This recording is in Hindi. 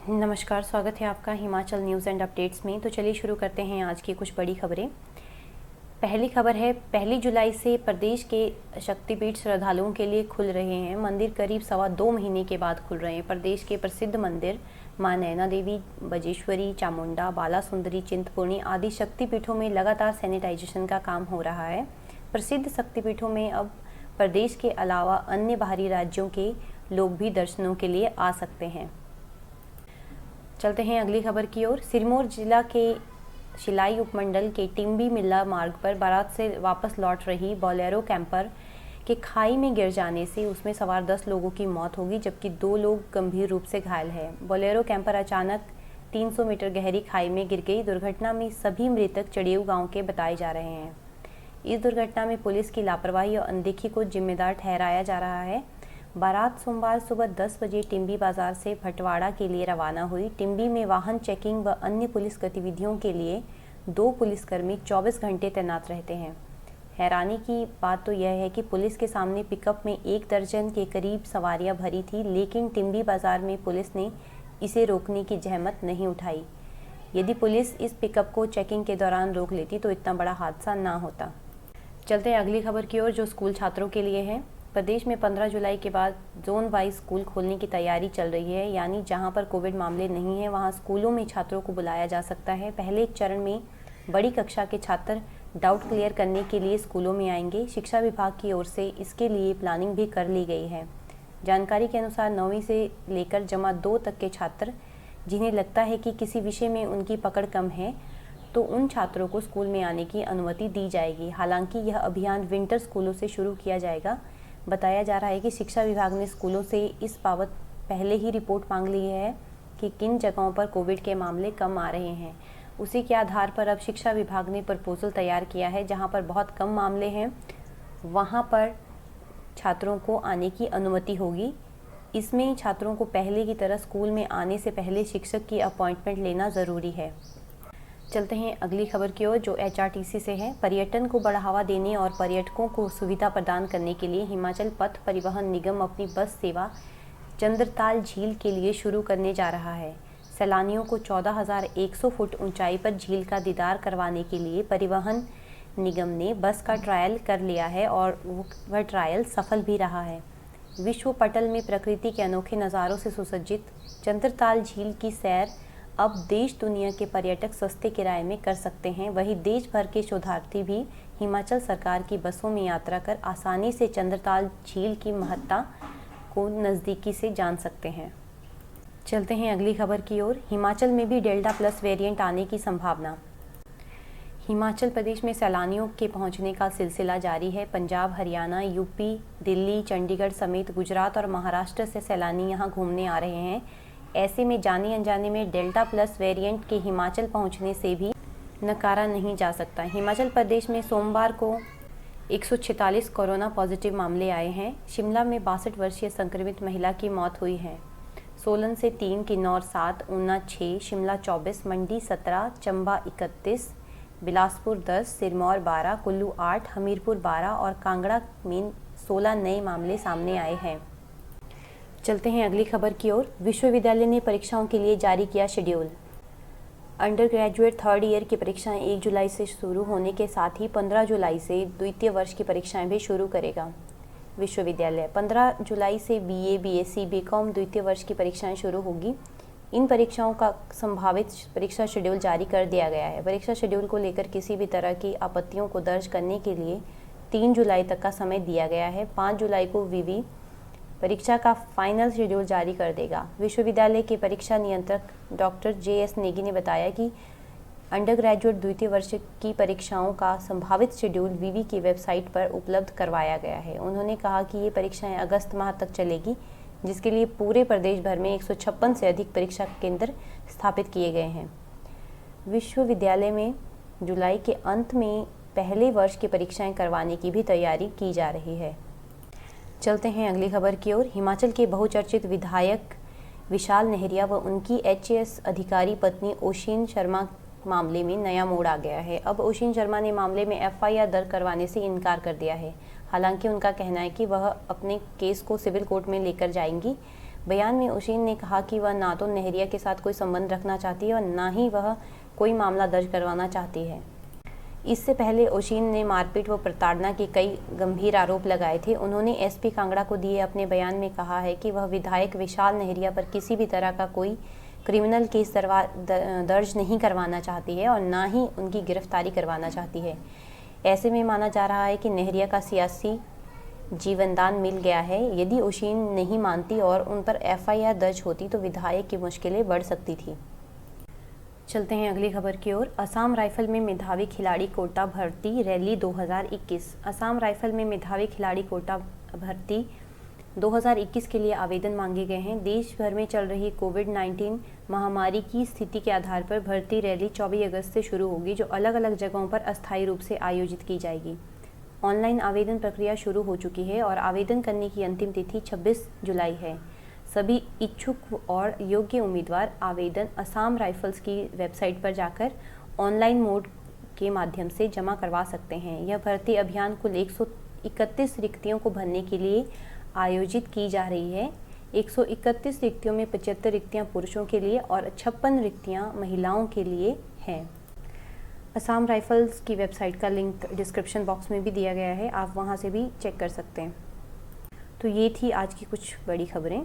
नमस्कार, स्वागत है आपका हिमाचल न्यूज़ एंड अपडेट्स में। तो चलिए शुरू करते हैं आज की कुछ बड़ी खबरें। पहली खबर है, 1 जुलाई से प्रदेश के शक्तिपीठ श्रद्धालुओं के लिए खुल रहे हैं। मंदिर करीब 2.25 महीने के बाद खुल रहे हैं। प्रदेश के प्रसिद्ध मंदिर मां नैना देवी, बजेश्वरी, चामुंडा, बालासुंदरी, चिंतपूर्णी आदि शक्तिपीठों में लगातार सैनिटाइजेशन का काम हो रहा है। प्रसिद्ध शक्तिपीठों में अब प्रदेश के अलावा अन्य बाहरी राज्यों के लोग भी दर्शनों के लिए आ सकते हैं। चलते हैं अगली खबर की ओर। सिरमौर जिला के शिलाई उपमंडल के टिम्बी मिल्ला मार्ग पर बारात से वापस लौट रही बोलेरो कैंपर के खाई में गिर जाने से उसमें सवार 10 लोगों की मौत होगी, जबकि 2 लोग गंभीर रूप से घायल हैं। बोलेरो कैंपर अचानक 300 मीटर गहरी खाई में गिर गई। दुर्घटना में सभी मृतक चड़ेऊ गांव के बताए जा रहे हैं। इस दुर्घटना में पुलिस की लापरवाही और अनदेखी को जिम्मेदार ठहराया जा रहा है। बारात सोमवार सुबह 10 बजे टिम्बी बाजार से भटवाड़ा के लिए रवाना हुई। टिम्बी में वाहन चेकिंग व अन्य पुलिस गतिविधियों के लिए 2 पुलिसकर्मी 24 घंटे तैनात रहते हैं। हैरानी की बात तो यह है कि पुलिस के सामने पिकअप में 1 दर्जन के करीब सवारियां भरी थी, लेकिन टिम्बी बाजार में पुलिस ने इसे रोकने की जहमत नहीं उठाई। यदि पुलिस इस पिकअप को चेकिंग के दौरान रोक लेती तो इतना बड़ा हादसा ना होता। चलते हैं अगली खबर की ओर, जो स्कूल छात्रों के लिए है। प्रदेश में 15 जुलाई के बाद जोन वाइज स्कूल खोलने की तैयारी चल रही है, यानी जहां पर कोविड मामले नहीं हैं वहां स्कूलों में छात्रों को बुलाया जा सकता है। पहले चरण में बड़ी कक्षा के छात्र डाउट क्लियर करने के लिए स्कूलों में आएंगे। शिक्षा विभाग की ओर से इसके लिए प्लानिंग भी कर ली गई है। जानकारी के अनुसार 9वीं से लेकर जमा 2 तक के छात्र जिन्हें लगता है कि किसी विषय में उनकी पकड़ कम है, तो उन छात्रों को स्कूल में आने की अनुमति दी जाएगी। हालांकि यह अभियान विंटर स्कूलों से शुरू किया जाएगा। बताया जा रहा है कि शिक्षा विभाग ने स्कूलों से इस बाबत पहले ही रिपोर्ट मांग ली है कि किन जगहों पर कोविड के मामले कम आ रहे हैं। उसी के आधार पर अब शिक्षा विभाग ने प्रपोजल तैयार किया है। जहां पर बहुत कम मामले हैं वहां पर छात्रों को आने की अनुमति होगी। इसमें छात्रों को पहले की तरह स्कूल में आने से पहले शिक्षक की अपॉइंटमेंट लेना ज़रूरी है। चलते हैं अगली खबर की ओर, जो HRTC से है। पर्यटन को बढ़ावा देने और पर्यटकों को सुविधा प्रदान करने के लिए हिमाचल पथ परिवहन निगम अपनी बस सेवा चंद्रताल झील के लिए शुरू करने जा रहा है। सैलानियों को 14,100 फुट ऊंचाई पर झील का दीदार करवाने के लिए परिवहन निगम ने बस का ट्रायल कर लिया है और वह ट्रायल सफल भी रहा है। विश्व पटल में प्रकृति के अनोखे नज़ारों से सुसज्जित चंद्रताल झील की सैर अब देश दुनिया के पर्यटक सस्ते किराए में कर सकते हैं। वहीं देश भर के शोधार्थी भी हिमाचल सरकार की बसों में यात्रा कर आसानी से चंद्रताल झील की महत्ता को नज़दीकी से जान सकते हैं। चलते हैं अगली खबर की ओर। हिमाचल में भी डेल्टा प्लस वेरिएंट आने की संभावना। हिमाचल प्रदेश में सैलानियों के पहुंचने का सिलसिला जारी है। पंजाब, हरियाणा, यूपी, दिल्ली, चंडीगढ़ समेत गुजरात और महाराष्ट्र से सैलानी यहां घूमने आ रहे हैं। ऐसे में जाने अनजाने में डेल्टा प्लस वेरिएंट के हिमाचल पहुंचने से भी नकारा नहीं जा सकता। हिमाचल प्रदेश में सोमवार को 146 कोरोना पॉजिटिव मामले आए हैं। शिमला में 62 वर्षीय संक्रमित महिला की मौत हुई है। सोलन से 3, किन्नौर 7, ऊना 6, शिमला 24, मंडी 17, चंबा 31, बिलासपुर 10, सिरमौर 12, कुल्लू 8, हमीरपुर 12 और कांगड़ा में 16 नए मामले सामने आए हैं। चलते हैं अगली खबर की ओर। विश्वविद्यालय ने परीक्षाओं के लिए जारी किया schedule. Under graduate 3rd year की परीक्षाएं 1 जुलाई से शुरू होने के साथ ही 15 जुलाई से द्वितीय वर्ष की परीक्षाएं भी शुरू करेगा। विश्वविद्यालय 15 जुलाई से BA, BSc, BCom द्वितीय वर्ष की परीक्षाएं शुरू होगी। इन परीक्षाओं का संभावित परीक्षा शेड्यूल जारी कर दिया गया है। परीक्षा शेड्यूल को लेकर किसी भी तरह की आपत्तियों को दर्ज करने के लिए 3 जुलाई तक का समय दिया गया है। 5 जुलाई को विवि परीक्षा का फाइनल शेड्यूल जारी कर देगा। विश्वविद्यालय के परीक्षा नियंत्रक डॉक्टर JS नेगी ने बताया कि अंडर ग्रेजुएट द्वितीय वर्ष की परीक्षाओं का संभावित शेड्यूल विवि की वेबसाइट पर उपलब्ध करवाया गया है। उन्होंने कहा कि ये परीक्षाएं अगस्त माह तक चलेगी, जिसके लिए पूरे प्रदेश भर में 156 से अधिक परीक्षा केंद्र स्थापित किए गए हैं। विश्वविद्यालय में जुलाई के अंत में पहले वर्ष की परीक्षाएं करवाने की भी तैयारी की जा रही है। चलते हैं अगली खबर की ओर। हिमाचल के बहुचर्चित विधायक विशाल नेहरिया व उनकी HAS अधिकारी पत्नी ओशिन शर्मा मामले में नया मोड़ आ गया है। अब ओशिन शर्मा ने मामले में FIR दर्ज करवाने से इनकार कर दिया है। हालांकि उनका कहना है कि वह अपने केस को सिविल कोर्ट में लेकर जाएंगी। बयान में ओशिन ने कहा कि वह ना तो नेहरिया के साथ कोई संबंध रखना चाहती है और ना ही वह कोई मामला दर्ज करवाना चाहती है। इससे पहले ओशिन ने मारपीट व प्रताड़ना के कई गंभीर आरोप लगाए थे। उन्होंने एसपी कांगड़ा को दिए अपने बयान में कहा है कि वह विधायक विशाल नेहरिया पर किसी भी तरह का कोई क्रिमिनल केस दर्ज नहीं करवाना चाहती है और ना ही उनकी गिरफ्तारी करवाना चाहती है। ऐसे में माना जा रहा है कि नेहरिया का सियासी जीवनदान मिल गया है। यदि ओशिन नहीं मानती और उन पर एफआईआर दर्ज होती तो विधायक की मुश्किलें बढ़ सकती थी। चलते हैं अगली खबर की ओर। असम राइफल में मेधावी खिलाड़ी कोटा भर्ती रैली 2021। असम राइफल में मेधावी खिलाड़ी कोटा भर्ती 2021 के लिए आवेदन मांगे गए हैं। देश भर में चल रही कोविड-19 महामारी की स्थिति के आधार पर भर्ती रैली 24 अगस्त से शुरू होगी, जो अलग अलग जगहों पर अस्थायी रूप से आयोजित की जाएगी। ऑनलाइन आवेदन प्रक्रिया शुरू हो चुकी है और आवेदन करने की अंतिम तिथि 26 जुलाई है। सभी इच्छुक और योग्य उम्मीदवार आवेदन असम राइफल्स की वेबसाइट पर जाकर ऑनलाइन मोड के माध्यम से जमा करवा सकते हैं। यह भर्ती अभियान कुल 131 रिक्तियों को भरने के लिए आयोजित की जा रही है। 131 रिक्तियों में 75 रिक्तियां पुरुषों के लिए और 56 रिक्तियां महिलाओं के लिए हैं। असम राइफल्स की वेबसाइट का लिंक डिस्क्रिप्शन बॉक्स में भी दिया गया है, आप वहां से भी चेक कर सकते हैं। तो ये थी आज की कुछ बड़ी खबरें।